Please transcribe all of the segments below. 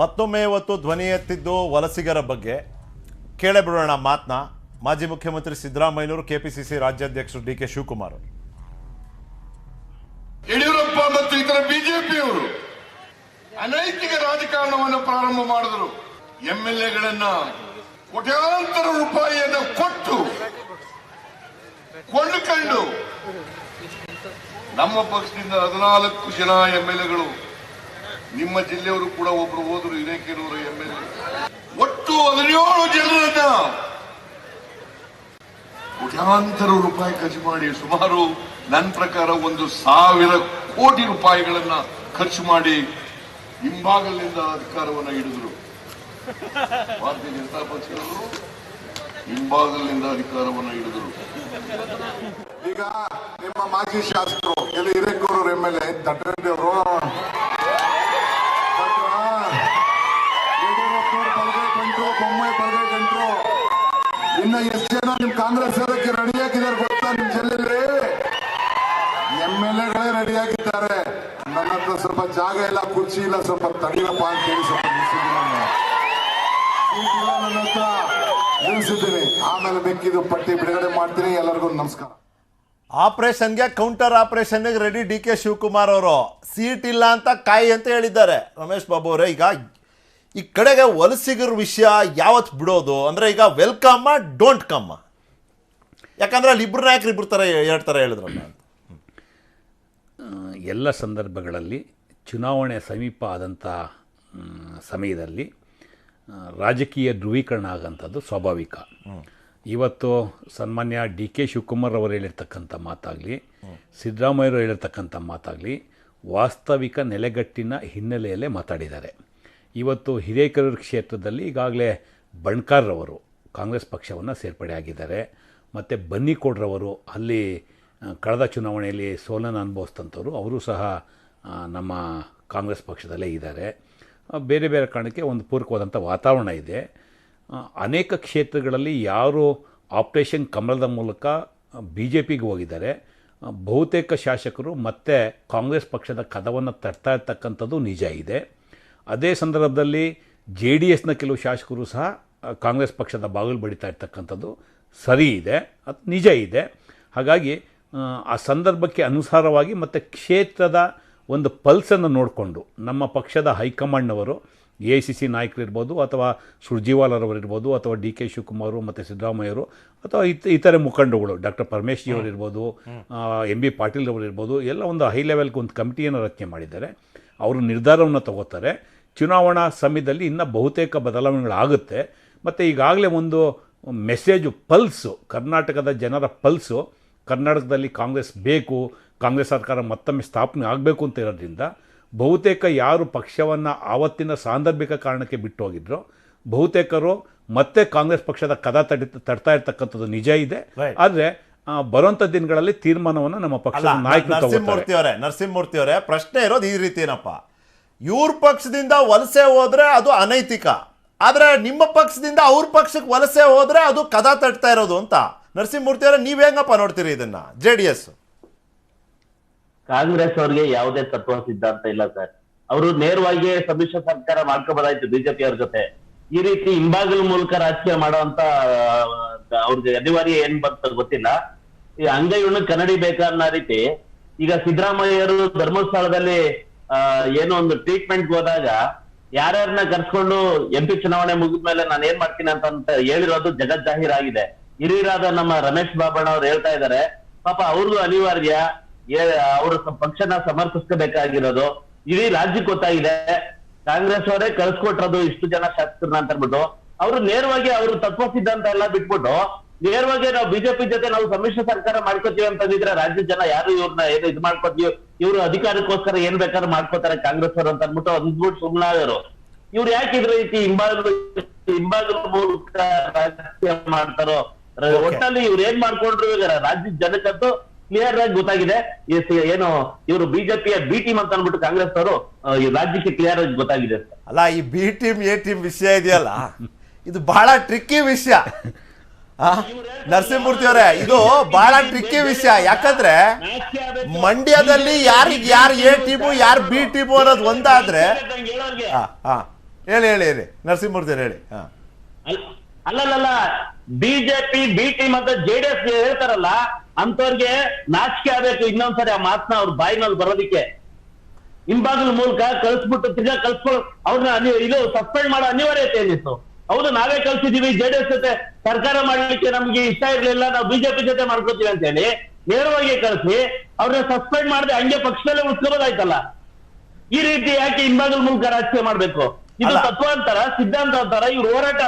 ಮತ್ತೊಮ್ಮೆ ಇವತ್ತು ಧ್ವನಿ ಎತ್ತಿದ್ದು ವಲಸಿಗರ ಬಗ್ಗೆ ಕೇಳಬಿಡೋಣ ಮಾತನ್ನ. ಮಾಜಿ ಮುಖ್ಯಮಂತ್ರಿ ಸಿದ್ದರಾಮಯ್ಯನವರು, ಕೆಪಿಸಿಸಿ ರಾಜ್ಯಾಧ್ಯಕ್ಷರು ಡಿ.ಕೆ. ಶಿವಕುಮಾರ್ ಅವರು. ಯಡಿಯೂರಪ್ಪ ಮತ್ತು ಇತರ ಬಿಜೆಪಿಯವರು ಅನೈತಿಕ ರಾಜಕಾರಣವನ್ನು ಪ್ರಾರಂಭ ಮಾಡಿದರು. ಎಂಎಲ್ಎಗಳನ್ನ ಕೋಟ್ಯಾಂತರ ರೂಪಾಯಿಯನ್ನು ಕೊಟ್ಟು ಕೊಂಡುಕೊಂಡು ನಮ್ಮ ಪಕ್ಷದಿಂದ 14 ಜನ ಎಂಎಲ್ಎಗಳು, ನಿಮ್ಮ ಜಿಲ್ಲೆಯವರು ಕೂಡ ಒಬ್ರು ಹೋದ್ರು, ಹಿರೇಕೆರೂರು ಎಂಎಲ್ಎ, ಒಟ್ಟು 17 ಜನರನ್ನ ಕೋಟ್ಯಾಂತರ ರೂಪಾಯಿ ಖರ್ಚು ಮಾಡಿ, ಸುಮಾರು ನನ್ನ ಪ್ರಕಾರ 1,000 ಕೋಟಿ ರೂಪಾಯಿಗಳನ್ನ ಖರ್ಚು ಮಾಡಿ ಹಿಂಭಾಗಲಿನಿಂದ ಅಧಿಕಾರವನ್ನು ಹಿಡಿದ್ರು. ಭಾರತೀಯ ಜನತಾ ಪಕ್ಷದವರು ಹಿಂಭಾಗಲಿನಿಂದ ಅಧಿಕಾರವನ್ನು ಹಿಡಿದರು. ಈಗ ನಿಮ್ಮ ಮಾಜಿ ಶಾಸಕರು ಎಲ್ಲ ಹಿರೇಕೆರೂರು ಎಂಎಲ್ಎ ತಟ್ಟರೆಡ್ಡಿ ಅವರು ಯಡಿಯೂರಪ್ಪನವರು ಬಲಗೈಗಂಟ್ರು, ಬೊಮ್ಮಾಯಿ ಬಲಗೈಗಂಟ್ರು, ಇನ್ನು ಎಷ್ಟು ಜನ ನಿಮ್ ಕಾಂಗ್ರೆಸ್ ಸೇರಕ್ಕೆ ರೆಡಿಯಾಗಿದ್ದಾರೆ ಗೊತ್ತಾ? ನಿಮ್ ಜಿಲ್ಲೆಯಲ್ಲಿ ಎಂಎಲ್ಎಗಳೇ ರೆಡಿಯಾಗಿದ್ದಾರೆ. ನನ್ನ ಹತ್ರ ಸ್ವಲ್ಪ ಜಾಗ ಇಲ್ಲ, ಕುರ್ಚಿ ಇಲ್ಲ, ಸ್ವಲ್ಪ ತಡೀರಪ್ಪ ಅಂತ ಹೇಳಿ ಸ್ವಲ್ಪ ನನ್ನ ಹತ್ರ ನಿಲ್ಲಿಸಿದ್ದೀನಿ. ಆಮೇಲೆ ಬೇಕಿದ್ದು ಪಟ್ಟಿ ಬಿಡುಗಡೆ ಮಾಡ್ತೀನಿ. ಎಲ್ಲರಿಗೂ ನಮಸ್ಕಾರ. ಆಪರೇಷನ್ಗೆ ಕೌಂಟರ್ ಆಪರೇಷನ್ಗೆ ರೆಡಿ ಡಿ.ಕೆ. ಶಿವಕುಮಾರ್ ಅವರು. ಸೀಟ್ ಇಲ್ಲ ಅಂತ ಕಾಯಿ ಅಂತ ಹೇಳಿದ್ದಾರೆ ರಮೇಶ್ ಬಾಬು ಅವರೇ. ಈಗ ಈ ಕಡೆಗೆ ವಲಸಿಗರ ವಿಷಯ ಯಾವತ್ತು ಬಿಡೋದು ಅಂದರೆ, ಈಗ ವೆಲ್ಕಮ್ ಡೋಂಟ್ ಕಮ್, ಯಾಕಂದ್ರೆ ಅಲ್ಲಿ ಇಬ್ಬರು ನಾಯಕರು ಇಬ್ಬರು ಥರ 2 ಥರ ಹೇಳಿದ್ರಲ್ಲ ಅಂತ. ಎಲ್ಲ ಸಂದರ್ಭಗಳಲ್ಲಿ ಚುನಾವಣೆ ಸಮೀಪ ಆದಂಥ ಸಮಯದಲ್ಲಿ ರಾಜಕೀಯ ಧ್ರುವೀಕರಣ ಆಗೋಂಥದ್ದು ಸ್ವಾಭಾವಿಕ. ಇವತ್ತು ಸನ್ಮಾನ್ಯ ಡಿ.ಕೆ. ಶಿವಕುಮಾರ್ ಅವರು ಹೇಳಿರ್ತಕ್ಕಂಥ ಮಾತಾಗಲಿ, ಸಿದ್ದರಾಮಯ್ಯವರು ಹೇಳಿರ್ತಕ್ಕಂಥ ಮಾತಾಗಲಿ ವಾಸ್ತವಿಕ ನೆಲೆಗಟ್ಟಿನ ಹಿನ್ನೆಲೆಯಲ್ಲೇ ಮಾತಾಡಿದ್ದಾರೆ. ಇವತ್ತು ಹಿರೇಕೆರೂರು ಕ್ಷೇತ್ರದಲ್ಲಿ ಈಗಾಗಲೇ ಬಣ್ಕಾರ್ರವರು ಕಾಂಗ್ರೆಸ್ ಪಕ್ಷವನ್ನು ಸೇರ್ಪಡೆ ಆಗಿದ್ದಾರೆ. ಮತ್ತು ಬನ್ನಿಕೋಡ್ರವರು ಅಲ್ಲಿ ಕಳೆದ ಚುನಾವಣೆಯಲ್ಲಿ ಸೋಲನ್ನು ಅನುಭವಿಸಿದಂಥವ್ರು, ಅವರು ಸಹ ನಮ್ಮ ಕಾಂಗ್ರೆಸ್ ಪಕ್ಷದಲ್ಲೇ ಇದ್ದಾರೆ. ಬೇರೆ ಬೇರೆ ಕಾರಣಕ್ಕೆ ಒಂದು ಪೂರಕವಾದಂಥ ವಾತಾವರಣ ಇದೆ. ಅನೇಕ ಕ್ಷೇತ್ರಗಳಲ್ಲಿ ಯಾರು ಆಪರೇಷನ್ ಕಮಲದ ಮೂಲಕ ಬಿ ಜೆ ಪಿಗೆ ಹೋಗಿದ್ದಾರೆ, ಬಹುತೇಕ ಶಾಸಕರು ಮತ್ತೆ ಕಾಂಗ್ರೆಸ್ ಪಕ್ಷದ ಕದವನ್ನು ತಟ್ತಾ ಇರ್ತಕ್ಕಂಥದ್ದು ನಿಜ ಇದೆ. ಅದೇ ಸಂದರ್ಭದಲ್ಲಿ JDSನ ಕೆಲವು ಶಾಸಕರು ಸಹ ಕಾಂಗ್ರೆಸ್ ಪಕ್ಷದ ಬಾಗಿಲು ಬಡಿತಾ ಇರ್ತಕ್ಕಂಥದ್ದು ಸರಿ ಇದೆ, ಅದು ನಿಜ ಇದೆ. ಹಾಗಾಗಿ ಆ ಸಂದರ್ಭಕ್ಕೆ ಅನುಸಾರವಾಗಿ ಮತ್ತು ಕ್ಷೇತ್ರದ ಒಂದು ಪಲ್ಸನ್ನು ನೋಡಿಕೊಂಡು ನಮ್ಮ ಪಕ್ಷದ ಹೈಕಮಾಂಡ್ನವರು, AICC ನಾಯಕರಿರ್ಬೋದು, ಅಥವಾ ಸುರ್ಜಿವಾಲರವರಿರ್ಬೋದು, ಅಥವಾ ಡಿ.ಕೆ. ಶಿವಕುಮಾರ್ ಮತ್ತು ಸಿದ್ದರಾಮಯ್ಯವರು, ಅಥವಾ ಇತರೆ ಮುಖಂಡಗಳು ಡಾಕ್ಟರ್ ಪರಮೇಶ್ ಅವರಿರ್ಬೋದು, MB ಪಾಟೀಲ್ ಅವರಿರ್ಬೋದು, ಎಲ್ಲ ಒಂದು ಹೈ ಲೆವೆಲ್ಗೆ ಒಂದು ಕಮಿಟಿಯನ್ನು ರಚನೆ ಮಾಡಿದ್ದಾರೆ. ಅವರು ನಿರ್ಧಾರವನ್ನು ತಗೋತಾರೆ. ಚುನಾವಣಾ ಸಮಯದಲ್ಲಿ ಇನ್ನೂ ಬಹುತೇಕ ಬದಲಾವಣೆಗಳಾಗುತ್ತೆ. ಮತ್ತು ಈಗಾಗಲೇ ಒಂದು ಮೆಸೇಜು, ಪಲ್ಸು, ಕರ್ನಾಟಕದ ಜನರ ಪಲ್ಸು, ಕರ್ನಾಟಕದಲ್ಲಿ ಕಾಂಗ್ರೆಸ್ ಬೇಕು, ಕಾಂಗ್ರೆಸ್ ಸರ್ಕಾರ ಮತ್ತೊಮ್ಮೆ ಸ್ಥಾಪನೆ ಆಗಬೇಕು ಅಂತ ಇರೋದ್ರಿಂದ ಬಹುತೇಕ ಯಾರು ಪಕ್ಷವನ್ನು ಆವತ್ತಿನ ಸಾಂದರ್ಭಿಕ ಕಾರಣಕ್ಕೆ ಬಿಟ್ಟು ಹೋಗಿದ್ರು, ಬಹುತೇಕರು ಮತ್ತೆ ಕಾಂಗ್ರೆಸ್ ಪಕ್ಷದ ಕದ ತಡ್ತಾ ಇರ್ತಕ್ಕಂಥದ್ದು ನಿಜ ಇದೆ. ಆದರೆ ಬರುವಂಥ ದಿನಗಳಲ್ಲಿ ತೀರ್ಮಾನವನ್ನು ನಮ್ಮ ಪಕ್ಷದ ನಾಯಕರು ನರಸಿಂಹಮೂರ್ತಿ ಅವರೇ, ಪ್ರಶ್ನೆ ಇರೋದು ಈ ರೀತಿ ಏನಪ್ಪ, ಇವ್ರ ಪಕ್ಷದಿಂದ ವಲಸೆ ಹೋದ್ರೆ ಅದು ಅನೈತಿಕ, ಆದ್ರೆ ನಿಮ್ಮ ಪಕ್ಷದಿಂದ ಅವ್ರ ಪಕ್ಷಕ್ಕೆ ವಲಸೆ ಹೋದ್ರೆ ಅದು ಕದ ತಟ್ತಾ ಇರೋದು ಅಂತ. ನರಸಿಂಹಮೂರ್ತಿ ಅವರೇ, ನೀವ್ ಹೆಂಗಪ್ಪ ನೋಡ್ತೀರಿ ಇದನ್ನ? JDS ಕಾಂಗ್ರೆಸ್ ಅವ್ರಿಗೆ ಯಾವುದೇ ತತ್ವ ಸಿದ್ಧಾಂತ ಇಲ್ಲ ಸರ್. ಅವರು ನೇರವಾಗಿ ಸಮ್ಮಿಶ್ರ ಸರ್ಕಾರ ಮಾಡ್ಕೋಬೋದಾಯ್ತು ಬಿಜೆಪಿ ಅವ್ರ ಜೊತೆ. ಈ ರೀತಿ ಹಿಂಬಾಗಲ ಮೂಲಕ ರಾಜಕೀಯ ಮಾಡುವಂತ ಅವ್ರಿಗೆ ಅನಿವಾರ್ಯ ಏನ್ ಬಂತ ಗೊತ್ತಿಲ್ಲ. ಈ ಅಂಗೈ ಉಣ್ಣು ಕನ್ನಡಿ ಬೇಕಾದ ರೀತಿ ಈಗ ಸಿದ್ದರಾಮಯ್ಯರು ಧರ್ಮಸ್ಥಳದಲ್ಲಿ ಏನೋ ಒಂದು ಟ್ರೀಟ್ಮೆಂಟ್ ಹೋದಾಗ ಯಾರ್ಯಾರನ್ನ ಕರ್ಸ್ಕೊಂಡು MP ಚುನಾವಣೆ ಮುಗಿದ್ಮೇಲೆ ನಾನು ಏನ್ ಮಾಡ್ತೀನಿ ಅಂತ ಹೇಳಿರೋದು ಜಗತ್ ಜಾಹೀರಾಗಿದೆ. ಹಿರಿಯರಾದ ನಮ್ಮ ರಮೇಶ್ ಬಾಬಣ್ಣ ಅವ್ರು ಹೇಳ್ತಾ ಇದ್ದಾರೆ, ಪಾಪ ಅವ್ರಿಗೂ ಅನಿವಾರ್ಯ, ಅವ್ರ ಪಕ್ಷನ ಸಮರ್ಥಿಸಬೇಕಾಗಿರೋದು ಇಡೀ ರಾಜ್ಯಕ್ಕೆ ಗೊತ್ತಾಗಿದೆ. ಕಾಂಗ್ರೆಸ್ ಅವರೇ ಕಳ್ಸ್ಕೊಟ್ರದು ಇಷ್ಟು ಜನ ಶಾಸಕರನ್ನ ಅಂತ ಅಂದ್ಬಿಟ್ಟು ಅವರು ನೇರವಾಗಿ ಅವ್ರ ತತ್ವ ಸಿದ್ಧಾಂತ ಎಲ್ಲ ಬಿಟ್ಬಿಟ್ಟು ನೇರವಾಗಿ ನಾವು ಬಿಜೆಪಿ ಜೊತೆ ನಾವು ಸಮ್ಮಿಶ್ರ ಸರ್ಕಾರ ಮಾಡ್ಕೋತೀವಿ ಅಂತಂದಿದ್ರೆ ರಾಜ್ಯ ಜನ ಯಾರು ಇವ್ರನ್ನ ಏನು ಇದು ಮಾಡ್ಕೋತೀವಿ, ಇವ್ರು ಅಧಿಕಾರಕ್ಕೋಸ್ಕರ ಏನ್ ಬೇಕಾದ್ರೂ ಮಾಡ್ಕೋತಾರೆ ಕಾಂಗ್ರೆಸ್ ಅವರು ಅಂತ ಅಂದ್ಬಿಟ್ಟು ಅಂದ್ಬಿಟ್ಟು ಸುಮ್ಮನಾದರು. ಇವ್ರು ಯಾಕೆ ಇದ್ರ ರೀತಿ ಹಿಂಬಾಗಲ ಮೂಲಕ ರಾಜಕೀಯ ಮಾಡ್ತಾರೋ? ಒಟ್ಟಲ್ಲಿ ಇವ್ರು ಏನ್ ಮಾಡ್ಕೊಂಡ್ರು ರಾಜ್ಯದ ಜನಕ್ಕಂತೂ ಕ್ಲಿಯರ್ ಆಗಿ ಗೊತ್ತಾಗಿದೆ. ಏನು ಇವರು ಬಿಜೆಪಿಯ ಬಿ ಟೀಮ್ ಅಂತ ಅಂದ್ಬಿಟ್ಟು ಕಾಂಗ್ರೆಸ್ ಅವರು ರಾಜ್ಯಕ್ಕೆ ಕ್ಲಿಯರ್ ಆಗಿ ಗೊತ್ತಾಗಿದೆ. ಅಲ್ಲ, ಈ ಬಿ ಟೀಮ್ ಎ ಟೀಮ್ ವಿಷಯ ಇದೆಯಲ್ಲ, ಇದು ಬಹಳ ಟ್ರಿಕ್ಕಿ ವಿಷಯ. ನರಸಿಂಹಮೂರ್ತಿ ಅವರೇ, ಇದು ಬಹಳ ಟ್ರಿಕ್ಕಿ ವಿಷಯ. ಯಾಕಂದ್ರೆ ಮಂಡ್ಯದಲ್ಲಿ ಯಾರಿಗೆ ಯಾರು ಎ ಟೀಮು ಯಾರು ಬಿ ಟೀಮು ಅನ್ನೋದು ಒಂದಾದ್ರೆ ಹೇಳಿ ಹೇಳಿ ಹೇಳಿ ನರಸಿಂಹಮೂರ್ತಿ ಹೇಳಿ. ಹಾಂ ಅಲ್ಲಲ್ಲ, ಬಿಜೆಪಿ ಬಿ ಟೀಮ್ ಅಂತ ಜೆಡಿಎಸ್ ಹೇಳ್ತಾರಲ್ಲ, ಅಂತವ್ರಿಗೆ ನಾಚಿಕೆ ಆಗ್ಬೇಕು ಇನ್ನೊಂದ್ಸರಿ ಆ ಮಾತನ್ನ ಅವ್ರ ಬಾಯಿನಲ್ಲಿ ಬರೋದಿಕ್ಕೆ. ಹಿಂಬಾಗಿಲ ಮೂಲಕ ಕಳ್ಸ್ಬಿಟ್ಟು ತಿರ್ಗಾ ಕಳ್ಸ್ಕೊಂಡು ಅವ್ರನ್ನ ಇದು ಸಸ್ಪೆಂಡ್ ಮಾಡೋ ಅನಿವಾರ್ಯತೆ ಏನಿತ್ತು? ಹೌದು, ನಾವೇ ಕಳ್ಸಿದೀವಿ ಜೆಡಿಎಸ್ ಜೊತೆ ಸರ್ಕಾರ ಮಾಡ್ಲಿಕ್ಕೆ ನಮ್ಗೆ ಇಷ್ಟ ಇರ್ಲಿಲ್ಲ, ನಾವು ಬಿಜೆಪಿ ಜೊತೆ ಮಾಡ್ಕೋತೀವಿ ಅಂತ ಹೇಳಿ ನೇರವಾಗಿ ಕಳಿಸಿ ಅವ್ರನ್ನ ಸಸ್ಪೆಂಡ್ ಮಾಡದೆ ಹಂಗೆ ಪಕ್ಷದಲ್ಲೇ ಉಳಿಸ್ಕೋಬೋದಾಯ್ತಲ್ಲ. ಈ ರೀತಿ ಯಾಕೆ ಹಿಂಬಾಗಿಲ ಮೂಲಕ ರಾಜಕೀಯ ಮಾಡ್ಬೇಕು? ಇದು ತತ್ವ ಅಂತಾರ, ಸಿದ್ಧಾಂತ ಅಂತಾರ. ಇವ್ರು ಹೋರಾಟ,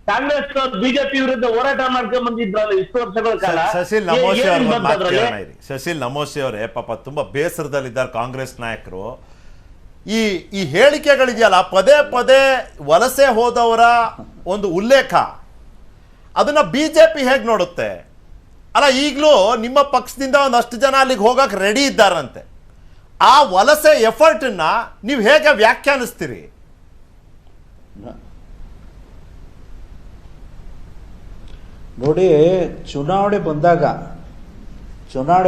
ಕಾಂಗ್ರೆಸ್ ಬಿಜೆಪಿ ವಿರುದ್ಧ ಹೋರಾಟ ಮಾಡ್ಕೊಂಡ್ ಬಂದಿದ್ರಲ್ಲ ಇಷ್ಟು ವರ್ಷಗಳ ಕಾಲ. ಶಶಿಲ್ ನಮೋಶಿ ಅವ್ರ ಶಶಿಲ್ ನಮೋಶಿ ಅವರೇ ಪಾಪ ತುಂಬಾ ಬೇಸರದಲ್ಲಿದ್ದಾರೆ ಕಾಂಗ್ರೆಸ್ ನಾಯಕರು. ಈ ಹೇಳಿಕೆಗಳಿದೆಯಲ್ಲ, ಪದೇ ಪದೇ ವಲಸೆ ಹೋದವರ ಒಂದು ಉಲ್ಲೇಖ, ಅದನ್ನ ಬಿಜೆಪಿ ಹೇಗೆ ನೋಡುತ್ತೆ? ಅಲ್ಲ, ಈಗಲೂ ನಿಮ್ಮ ಪಕ್ಷದಿಂದ ಒಂದಷ್ಟು ಜನ ಅಲ್ಲಿಗೆ ಹೋಗಕ್ಕೆ ರೆಡಿ ಇದ್ದಾರಂತೆ. ಆ ವಲಸೆ ಎಫರ್ಟನ್ನ ನೀವು ಹೇಗೆ ವ್ಯಾಖ್ಯಾನಿಸ್ತೀರಿ? ನೋಡಿ, ಚುನಾವಣೆ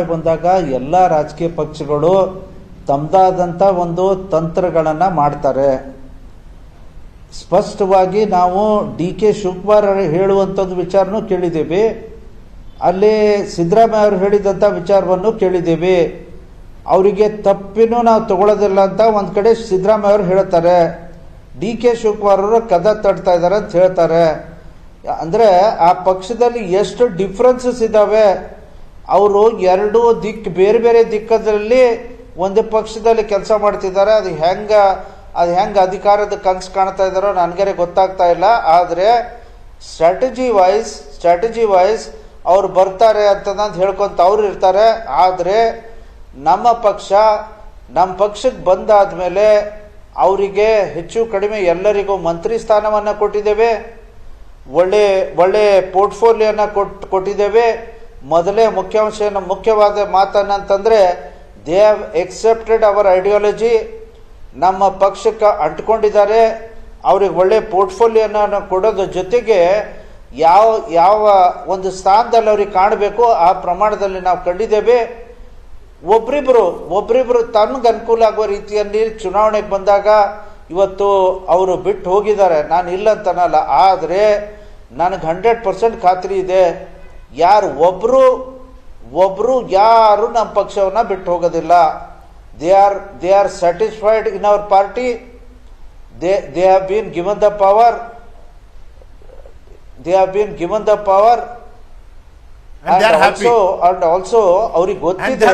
ಬಂದಾಗ ಎಲ್ಲ ರಾಜಕೀಯ ಪಕ್ಷಗಳು ತಮ್ಮದಾದಂಥ ಒಂದು ತಂತ್ರಗಳನ್ನು ಮಾಡ್ತಾರೆ. ಸ್ಪಷ್ಟವಾಗಿ ನಾವು DK ಶಿವಕುಮಾರ್ ಹೇಳುವಂಥದ್ದು ವಿಚಾರನೂ ಕೇಳಿದ್ದೀವಿ, ಅಲ್ಲಿ ಸಿದ್ದರಾಮಯ್ಯ ಅವರು ಹೇಳಿದಂಥ ವಿಚಾರವನ್ನು ಕೇಳಿದ್ದೀವಿ. ಅವರಿಗೆ ತಪ್ಪಿನೂ ನಾವು ತಗೊಳ್ಳೋದಿಲ್ಲ ಅಂತ ಒಂದು ಕಡೆ ಸಿದ್ದರಾಮಯ್ಯ ಅವರು ಹೇಳ್ತಾರೆ, DK ಶಿವಕುಮಾರ್ ಅವರು ಕದ ತಡ್ತಾ ಇದ್ದಾರೆ ಅಂತ ಹೇಳ್ತಾರೆ. ಅಂದರೆ ಆ ಪಕ್ಷದಲ್ಲಿ ಎಷ್ಟು ಡಿಫ್ರೆನ್ಸಸ್ ಇದ್ದಾವೆ. ಅವರು ಎರಡು ಬೇರೆ ಬೇರೆ ದಿಕ್ಕದಲ್ಲಿ ಒಂದು ಪಕ್ಷದಲ್ಲಿ ಕೆಲಸ ಮಾಡ್ತಿದ್ದಾರೆ. ಅದು ಹೆಂಗೆ ಅಧಿಕಾರದ ಕನಸು ಕಾಣ್ತಾ ಇದ್ದಾರೋ ನನಗೇ ಗೊತ್ತಾಗ್ತಾ ಇಲ್ಲ. ಆದರೆ ಸ್ಟ್ರಾಟಜಿ ವೈಸ್ ಅವ್ರು ಬರ್ತಾರೆ ಅಂತ ಹೇಳ್ಕೊಂತ ಅವ್ರು ಇರ್ತಾರೆ. ಆದರೆ ನಮ್ಮ ಪಕ್ಷಕ್ಕೆ ಬಂದಾದ್ಮೇಲೆ ಅವರಿಗೆ ಹೆಚ್ಚು ಕಡಿಮೆ ಎಲ್ಲರಿಗೂ ಮಂತ್ರಿ ಸ್ಥಾನವನ್ನು ಕೊಟ್ಟಿದ್ದೇವೆ, ಒಳ್ಳೆ ಪೋರ್ಟ್ಫೋಲಿಯೋನ ಕೊಟ್ಟಿದ್ದೇವೆ. ಮೊದಲೇ ಮುಖ್ಯವಾದ ಮಾತನ್ನಂತಂದರೆ they have accepted our ideology. ನಮ್ಮ ಪಕ್ಷಕ್ಕೆ ಅಂಟ್ಕೊಂಡಿದ್ದಾರೆ. ಅವ್ರಿಗೆ ಒಳ್ಳೆ ಪೋರ್ಟ್ಫೋಲಿಯೋನ ಕೊಡೋದ್ರ ಜೊತೆಗೆ ಯಾವ ಒಂದು ಸ್ಥಾನದಲ್ಲಿ ಅವ್ರಿಗೆ ಕಾಣಬೇಕು ಆ ಪ್ರಮಾಣದಲ್ಲಿ ನಾವು ಕಂಡಿದ್ದೇವೆ. ಒಬ್ರಿಬ್ರು ತನಗೆ ಅನುಕೂಲ ಆಗುವ ರೀತಿಯಲ್ಲಿ ಚುನಾವಣೆಗೆ ಬಂದಾಗ ಇವತ್ತು ಅವರು ಬಿಟ್ಟು ಹೋಗಿದ್ದಾರೆ, ನಾನು ಇಲ್ಲ ಅಂತನಲ್ಲ. ಆದರೆ ನನಗೆ 100% ಖಾತ್ರಿ ಇದೆ, ಒಬ್ರು ಯಾರು ನಮ್ಮ ಪಕ್ಷವನ್ನ ಬಿಟ್ಟು ಹೋಗೋದಿಲ್ಲ. They are satisfied in our party. They have been given the power. And also ಅವ್ರಿಗೆ ಗೊತ್ತಿದೆ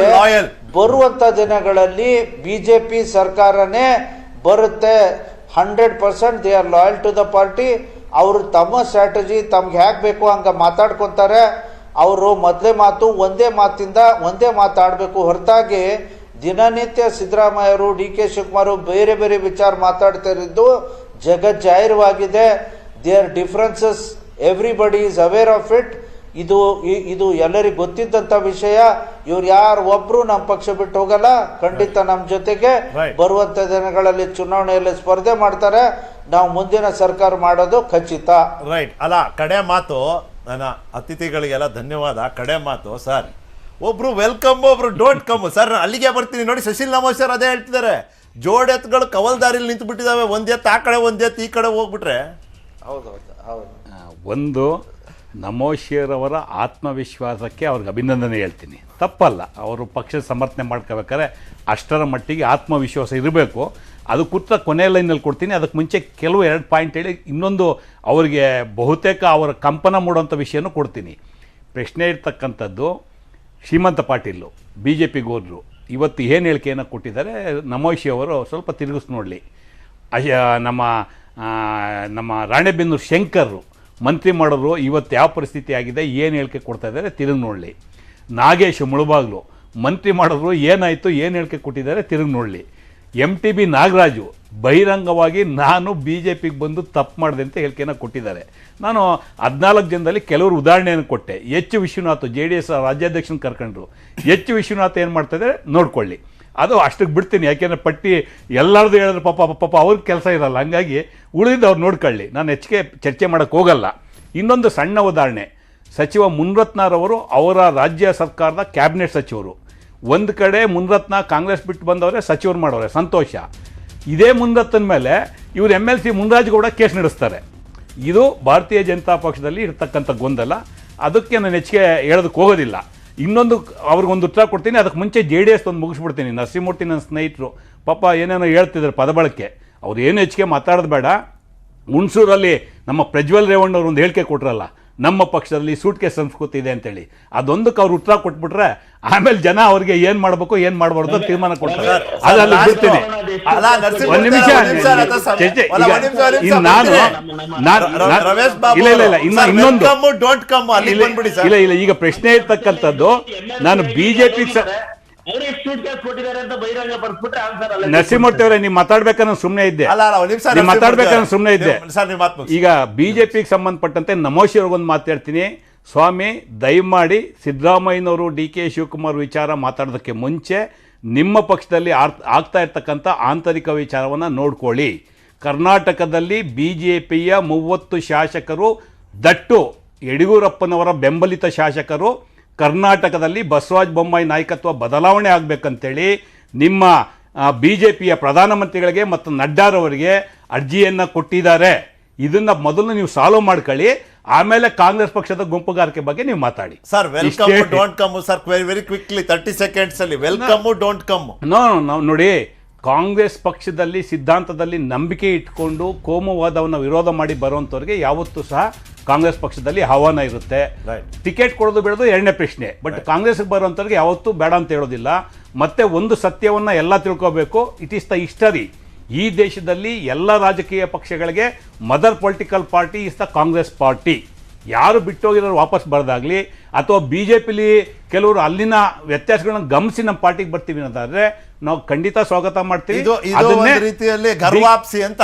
ಬರುವಂತ ದಿನಗಳಲ್ಲಿ ಬಿಜೆಪಿ ಸರ್ಕಾರನೇ ಬರುತ್ತೆ. 100% they are loyal to the party. ಅವರು ತಮ್ಮ ಸ್ಟ್ರಾಟಜಿ ತಮ್ಗೆ ಹೇಗೆ ಬೇಕು ಹಂಗೆ ಮಾತಾಡ್ಕೊತಾರೆ. ಅವರು ಒಂದೇ ಮಾತಾಡಬೇಕು ಹೊರತಾಗಿ ದಿನನಿತ್ಯ ಸಿದ್ದರಾಮಯ್ಯರು DK ಶಿವಕುಮಾರ್ ಬೇರೆ ಬೇರೆ ವಿಚಾರ ಮಾತಾಡ್ತಾ ಇರೋದು ಜಗಜ್ಜಾಹಿರವಾಗಿದೆ. Their differences, everybody is aware of it. ಇದು ಎಲ್ಲರಿಗೂ ಗೊತ್ತಿದ್ದಂಥ ವಿಷಯ. ಇವ್ರು ಒಬ್ರು ನಮ್ಮ ಪಕ್ಷ ಬಿಟ್ಟು ಹೋಗಲ್ಲ. ಖಂಡಿತ ನಮ್ಮ ಜೊತೆಗೆ ಬರುವಂತ ದಿನಗಳಲ್ಲಿ ಚುನಾವಣೆಯಲ್ಲಿ ಸ್ಪರ್ಧೆ ಮಾಡ್ತಾರೆ. ನಾವು ಮುಂದಿನ ಸರ್ಕಾರ ಮಾಡೋದು ಖಚಿತ. ರೈಟ್. ಅಲ್ಲ, ಕಡೆ ಮಾತು ನನ್ನ ಅತಿಥಿಗಳಿಗೆಲ್ಲ ಧನ್ಯವಾದ. ಕಡೆ ಮಾತು ಸರ್, ಒಬ್ರು ವೆಲ್ಕಮ್, ಒಬ್ರು ಡೋಂಟ್ ಕಮ್. ಸರ್ ಅಲ್ಲಿಗೆ ಬರ್ತೀನಿ ನೋಡಿ. ಶಶಿಲ್ ನಮೋಶಿ ಅದೇ ಹೇಳ್ತಿದ್ದಾರೆ, ಜೋಡೆತ್ಗಳು ಕವಲ್ದಾರಿಲಿ ನಿಂತು ಬಿಟ್ಟಿದ್ದಾವೆ. ಒಂದ್ ಎತ್ತು ಆ ಕಡೆ, ಒಂದ್ ಎತ್ತು ಈ ಕಡೆ ಹೋಗ್ಬಿಟ್ರೆ. ಹೌದು. ಒಂದು ನಮೋಶಿಯರವರ ಆತ್ಮವಿಶ್ವಾಸಕ್ಕೆ ಅವ್ರಿಗೆ ಅಭಿನಂದನೆ ಹೇಳ್ತೀನಿ, ತಪ್ಪಲ್ಲ. ಅವರು ಪಕ್ಷ ಸಮರ್ಥನೆ ಮಾಡ್ಕೋಬೇಕಾದ್ರೆ ಅಷ್ಟರ ಮಟ್ಟಿಗೆ ಆತ್ಮವಿಶ್ವಾಸ ಇರಬೇಕು. ಅದು ಕುರಿತ ಕೊನೆ ಲೈನಲ್ಲಿ ಕೊಡ್ತೀನಿ. ಅದಕ್ಕೆ ಮುಂಚೆ ಕೆಲವು 2 ಪಾಯಿಂಟ್ ಹೇಳಿ ಇನ್ನೊಂದು ಅವರಿಗೆ ಬಹುತೇಕ ಅವರ ಕಂಪನ ಮೂಡುವಂಥ ವಿಷಯನೂ ಕೊಡ್ತೀನಿ. ಪ್ರಶ್ನೆ ಇರ್ತಕ್ಕಂಥದ್ದು, ಶ್ರೀಮಂತ ಪಾಟೀಲು BJPಗೆ ಹೋದ್ರು, ಇವತ್ತು ಏನು ಹೇಳಿಕೆಯನ್ನು ಕೊಟ್ಟಿದ್ದಾರೆ ನಮೋಶಿ ಅವರು ಸ್ವಲ್ಪ ತಿರುಗಿಸ್ ನೋಡಲಿ. ನಮ್ಮ ರಾಣೆಬೆನ್ನೂರು ಶಂಕರ್ರು ಮಂತ್ರಿ ಮಾಡೋರು ಇವತ್ತು ಯಾವ ಪರಿಸ್ಥಿತಿ ಆಗಿದೆ, ಏನು ಹೇಳಿಕೆ ಕೊಡ್ತಾ ಇದ್ದಾರೆ ತಿರುಗಿ ನೋಡಲಿ. ನಾಗೇಶ್ ಮುಳುಬಾಗ್ಲು ಮಂತ್ರಿ ಮಾಡೋರು ಏನಾಯಿತು, ಏನು ಹೇಳಿಕೆ ಕೊಟ್ಟಿದ್ದಾರೆ ತಿರುಗಿ ನೋಡಲಿ. MTB ನಾಗರಾಜು ಬಹಿರಂಗವಾಗಿ ನಾನು BJPಗೆ ಬಂದು ತಪ್ಪು ಮಾಡಿದೆ ಅಂತ ಹೇಳಿಕೆಯನ್ನು ಕೊಟ್ಟಿದ್ದಾರೆ. ನಾನು 14 ಜನದಲ್ಲಿ ಕೆಲವರು ಉದಾಹರಣೆಯನ್ನು ಕೊಟ್ಟೆ. ವಿಶ್ವನಾಥ್ JDS ರಾಜ್ಯಾಧ್ಯಕ್ಷನ ಕರ್ಕೊಂಡ್ರು. ವಿಶ್ವನಾಥ್ ಏನು ಮಾಡ್ತಾಯಿದ್ದಾರೆ ನೋಡ್ಕೊಳ್ಳಿ. ಅದು ಅಷ್ಟಕ್ಕೆ ಬಿಡ್ತೀನಿ, ಯಾಕೆಂದರೆ ಪಟ್ಟಿ ಎಲ್ಲರದು ಹೇಳಿದ್ರೆ ಪಾಪ ಅವ್ರಿಗೆ ಕೆಲಸ ಇರಲ್ಲ. ಹಂಗಾಗಿ ಉಳಿದಿದ್ದು ಅವ್ರು ನೋಡ್ಕೊಳ್ಳಿ, ನಾನು ಹೆಚ್ಚಿಗೆ ಚರ್ಚೆ ಮಾಡೋಕ್ಕೆ ಹೋಗಲ್ಲ. ಇನ್ನೊಂದು ಸಣ್ಣ ಉದಾಹರಣೆ, ಸಚಿವ ಮುನ್ರತ್ನರವರು ಅವರ ರಾಜ್ಯ ಸರ್ಕಾರದ ಕ್ಯಾಬಿನೆಟ್ ಸಚಿವರು. ಒಂದು ಕಡೆ ಮುನ್ರತ್ನ ಕಾಂಗ್ರೆಸ್ ಬಿಟ್ಟು ಬಂದವರೇ ಸಚಿವರು ಮಾಡೋರೆ, ಸಂತೋಷ. ಇದೇ ಮುಂದತ್ತನ ಮೇಲೆ ಇವರು MLC ಮುನ್ರಾಜ್ಗೌಡ ಕೇಸ್ ನಡೆಸ್ತಾರೆ. ಇದು ಭಾರತೀಯ ಜನತಾ ಪಕ್ಷದಲ್ಲಿ ಇರ್ತಕ್ಕಂಥ ಗೊಂದಲ. ಅದಕ್ಕೆ ನಾನು ಹೆಚ್ಚಿಗೆ ಹೇಳೋದಕ್ಕೆ ಹೋಗೋದಿಲ್ಲ. ಇನ್ನೊಂದು ಅವ್ರಿಗೊಂದು ಉತ್ತರ ಕೊಡ್ತೀನಿ, ಅದಕ್ಕೆ ಮುಂಚೆ JDS ಒಂದು ಮುಗಿಸ್ಬಿಡ್ತೀನಿ. ನರಸಿಂಹಮೂರ್ತಿ ನನ್ನ ಸ್ನೇಹಿತರು ಪಾಪ ಏನೇನೋ ಹೇಳ್ತಿದ್ದಾರೆ ಪದ ಬಳಕೆ, ಅವ್ರು ಏನು ಹೆಚ್ಚಿಗೆ ಮಾತಾಡೋದು ಬೇಡ. ಹುಣಸೂರಲ್ಲಿ ನಮ್ಮ ಪ್ರಜ್ವಲ್ ರೇವಣ್ಣವ್ರು ಒಂದು ಹೇಳಿಕೆ ಕೊಟ್ರಲ್ಲ, ನಮ್ಮ ಪಕ್ಷದಲ್ಲಿ ಸೂಟ್ಕೇಸ್ ಸಂಸ್ಕೃತಿ ಇದೆ ಅಂತೇಳಿ, ಅದೊಂದಕ್ಕೆ ಅವ್ರು ಉತ್ತರ ಕೊಟ್ಬಿಟ್ರೆ ಆಮೇಲೆ ಜನ ಅವ್ರಿಗೆ ಏನ್ ಮಾಡ್ಬೇಕು ಏನ್ ಮಾಡಬಾರ್ದು ತೀರ್ಮಾನ ಕೊಡ್ತಾರೆ. ಅದಲ್ಲಿ ಬಿಡ್ತೀನಿ. ಒಂದ್ ನಿಮಿಷ ಇಲ್ಲ ಈಗ ಪ್ರಶ್ನೆ ಇರ್ತಕ್ಕಂಥದ್ದು, ನಾನು ಬಿಜೆಪಿ ನರಸಿಂಹಮೂರ್ತಿ ಅವರೇ ನೀವು ಮಾತಾಡ್ಬೇಕನ್ನೋ ಸುಮ್ಮನೆ ಇದ್ದೆ, ಮಾತಾಡ್ಬೇಕನ್ನೋ ಸುಮ್ಮನೆ ಇದ್ದೆ. ಈಗ ಬಿಜೆಪಿಗೆ ಸಂಬಂಧಪಟ್ಟಂತೆ ನಮೋಶಿ ಅವ್ರಿಗೊಂದು ಮಾತಾಡ್ತೀನಿ. ಸ್ವಾಮಿ, ದಯಮಾಡಿ ಸಿದ್ದರಾಮಯ್ಯನವರು DK ಶಿವಕುಮಾರ್ ವಿಚಾರ ಮಾತಾಡೋದಕ್ಕೆ ಮುಂಚೆ ನಿಮ್ಮ ಪಕ್ಷದಲ್ಲಿ ಆಗ್ತಾ ಇರ್ತಕ್ಕಂಥ ಆಂತರಿಕ ವಿಚಾರವನ್ನು ನೋಡ್ಕೊಳ್ಳಿ. ಕರ್ನಾಟಕದಲ್ಲಿ BJPಯ 30 ಶಾಸಕರು, ದಟ್ಟು ಯಡಿಯೂರಪ್ಪನವರ ಬೆಂಬಲಿತ ಶಾಸಕರು, ಕರ್ನಾಟಕದಲ್ಲಿ ಬಸವರಾಜ ಬೊಮ್ಮಾಯಿ ನಾಯಕತ್ವ ಬದಲಾವಣೆ ಆಗಬೇಕಂತೇಳಿ ನಿಮ್ಮ BJPಯ ಪ್ರಧಾನಮಂತ್ರಿಗಳಿಗೆ ಮತ್ತು ನಡ್ಡಾರವರಿಗೆ ಅರ್ಜಿಯನ್ನು ಕೊಟ್ಟಿದ್ದಾರೆ. ಇದನ್ನ ಮೊದಲು ನೀವು ಸಾಲ್ವ್ ಮಾಡ್ಕೊಳ್ಳಿ, ಆಮೇಲೆ ಕಾಂಗ್ರೆಸ್ ಪಕ್ಷದ ಗುಂಪುಗಾರಿಕೆ ಬಗ್ಗೆ ನೀವು ಮಾತಾಡಿ. Sir, welcome don't come sir, very quickly 30 seconds ಅಲ್ಲಿ ವೆಲ್ಕಮ್ ಡೋಂಟ್ ಕಮ್. ನೋಡಿ, ಕಾಂಗ್ರೆಸ್ ಪಕ್ಷದಲ್ಲಿ ಸಿದ್ಧಾಂತದಲ್ಲಿ ನಂಬಿಕೆ ಇಟ್ಕೊಂಡು ಕೋಮುವಾದವನ್ನು ವಿರೋಧ ಮಾಡಿ ಬರುವಂಥವ್ರಿಗೆ ಯಾವತ್ತೂ ಸಹ ಕಾಂಗ್ರೆಸ್ ಪಕ್ಷದಲ್ಲಿ ಆಹ್ವಾನ ಇರುತ್ತೆ. ಟಿಕೆಟ್ ಕೊಡೋದು ಬಿಡೋದು ಎರಡನೇ ಪ್ರಶ್ನೆ. ಬಟ್ ಕಾಂಗ್ರೆಸ್ಗೆ ಬರುವಂಥವ್ರಿಗೆ ಯಾವತ್ತೂ ಬೇಡ ಅಂತ ಹೇಳೋದಿಲ್ಲ. ಮತ್ತೆ ಒಂದು ಸತ್ಯವನ್ನು ಎಲ್ಲ ತಿಳ್ಕೋಬೇಕು, ಇಟ್ ಈಸ್ ದ ಹಿಸ್ಟರಿ. ಈ ದೇಶದಲ್ಲಿ ಎಲ್ಲ ರಾಜಕೀಯ ಪಕ್ಷಗಳಿಗೆ mother political party is the Congress party. ಯಾರು ಬಿಟ್ಟೋಗಿರೋರು ವಾಪಸ್ ಬರೋದಾಗ್ಲಿ, ಅಥವಾ BJPಲಿ ಕೆಲವರು ಅಲ್ಲಿನ ವ್ಯತ್ಯಾಸಗಳನ್ನ ಗಮನಿಸಿ ನಮ್ಮ ಪಾರ್ಟಿಗೆ ಬರ್ತೀವಿ ಅನ್ನೋದಾದ್ರೆ ನಾವು ಖಂಡಿತ ಸ್ವಾಗತ ಮಾಡ್ತೀವಿ. ರೀತಿಯಲ್ಲಿ ಗರ್ವಾಪ್ಸಿ ಅಂತ,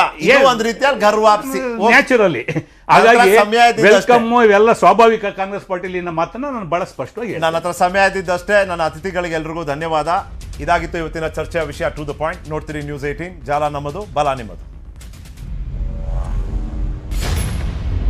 ಒಂದು ರೀತಿಯಲ್ಲಿ ಗರ್ವಾಪ್ಸಿ ನ್ಯಾಚುರಲಿ. ಹಾಗಾಗಿ ವೆಲ್ಕಮ್ ಇವೆಲ್ಲ ಸ್ವಾಭಾವಿಕ ಕಾಂಗ್ರೆಸ್ ಪಾರ್ಟಿಲಿ ಮಾತನ್ನ ನಾನು ಬಹಳ ಸ್ಪಷ್ಟವಾಗಿ. ನನ್ನ ಹತ್ರ ಸಮಯ ಇದ್ದಿದ್ದಷ್ಟೇ. ನನ್ನ ಅತಿಥಿಗಳಿಗೆ ಎಲ್ರಿಗೂ ಧನ್ಯವಾದ. ಇದಾಗಿತ್ತು ಇವತ್ತಿನ ಚರ್ಚೆಯ ವಿಷಯ. To the point. ನೋಡ್ತೀರಿ ನ್ಯೂಸ್ 18, ಜಾಲ ನಮ್ಮದು, ಬಲ ನಿಮ್ಮದು.